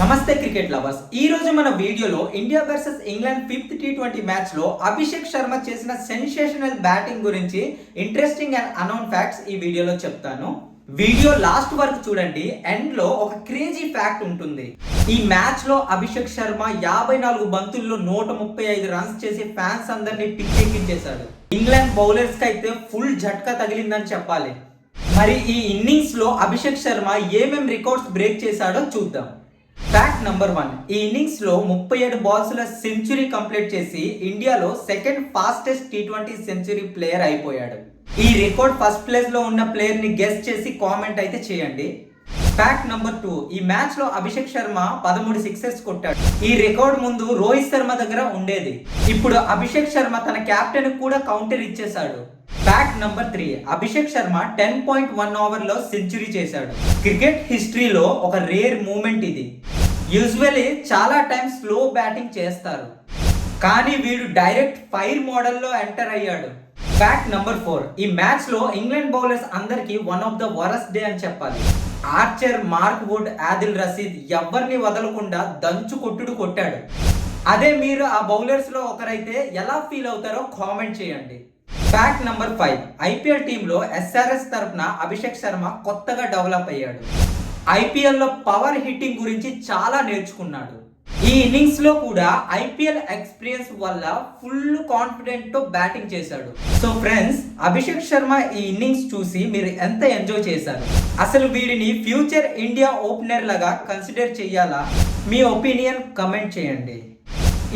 నమస్తే cricket lovers. ఈ రోజు మన వీడియోలో India versus England 5th T20 match లో అభిషేక్ శర్మ చేసిన సెన్సేషనల్ బ్యాటింగ్ గురించి ఇంట్రెస్టింగ్ అండ్ అనౌన్ ఫ్యాక్ట్స్ ఈ వీడియోలో చెప్తాను. వీడియో లాస్ట్ వరకు చూడండి. ఎండ్ లో ఒక క్రేజీ ఫ్యాక్ట్ ఉంటుంది. ఈ మ్యాచ్ లో అభిషేక్ శర్మ 54 బంతుల్లో 135 రన్స్ చేసి ఫ్యాన్స్ అందరినీ పిచ్చెక్కించేశాడు. ఇంగ్లాండ్ బౌలర్స్ కి అయితే ఫుల్ జట్కా తగిలిందని చెప్పాలి. మరి ఈ ఇన్నింగ్స్ లో అభిషేక్ శర్మ ఏమేం రికార్డ్స్ బ్రేక్ చేశాడో చూద్దాం. ఫ్యాక్ట్ నంబర్ 1, ఈ ఇన్నింగ్స్ లో 37 బాల్స్ లో సెంచరీ కంప్లీట్ చేసి ఇండియాలో second fastest T20 century player అయిపోయాడు. ఈ రికార్డ్ ఫస్ట్ ప్లేస్ లో ఉన్న ప్లేయర్ ని గెస్ చేసి కామెంట్ అయితే చేయండి. ఫ్యాక్ట్ నంబర్ 2, ఈ మ్యాచ్ లో అభిషేక్ శర్మ 13 సిక్సెస్ కొట్టాడు. ఈ రికార్డ్ ముందు రోహిత్ శర్మ దగ్గర ఉండేది. ఇప్పుడు అభిషేక్ శర్మ తన కెప్టెన్ కూడా కౌంటర్ ఇచ్చేశాడు. Fact number 3, Abhishek Sharma 10.1 over లో సెంచరీ చేశాడు. క్రికెట్ హిస్టరీలో ఒక రేర్ మూమెంట్ ఇది. యూజువల్లీ చాలా టైం స్లో బ్యాటింగ్ చేస్తారు, కానీ వీడు డైరెక్ట్ ఫైర్ మోడల్లో ఎంటర్ అయ్యాడు. ఫ్యాక్ట్ నంబర్ 4, ఈ మ్యాచ్ లో ఇంగ్లాండ్ బౌలర్స్ అందరికి one of the worst day అని చెప్పాలి. Archer, Mark Wood, Adil Rashid ఎవరిని వదలకుండా దంచు కొట్టుడు కొట్టాడు. అదే మీరు ఆ బౌలర్స్ లో ఒకరైతే ఎలా ఫీల్ అవుతారో కామెంట్ చేయండి. ఫ్యాక్ట్ నంబర్ 5, ఐపీఎల్ టీంలో ఎస్ఆర్ఎస్ తరఫున అభిషేక్ శర్మ కొత్తగా డెవలప్ అయ్యాడు. ఐపీఎల్ లో పవర్ హిట్టింగ్ గురించి చాలా నేర్చుకున్నాడు. ఈ ఇన్నింగ్స్ లో కూడా ఐపీఎల్ ఎక్స్పీరియన్స్ వల్ల ఫుల్ కాన్ఫిడెంట్ తో బ్యాటింగ్ చేశాడు. సో ఫ్రెండ్స్, అభిషేక్ శర్మ ఈ ఇన్నింగ్స్ చూసి మీరు ఎంత ఎంజాయ్ చేశారు? అసలు వీడిని ఫ్యూచర్ ఇండియా ఓపెనర్ లాగా కన్సిడర్ చేయాలా? మీ ఒపీనియన్ కమెంట్ చేయండి.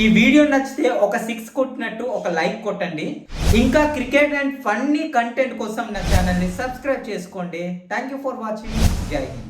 ఈ వీడియో నచ్చితే ఒక 6 కొట్టినట్టు ఒక లైక్ కొట్టండి. ఇంకా క్రికెట్ అండ్ ఫన్నీ కంటెంట్ కోసం నా ఛానల్ని సబ్స్క్రైబ్ చేసుకోండి. Thank you for watching. జై హింద్.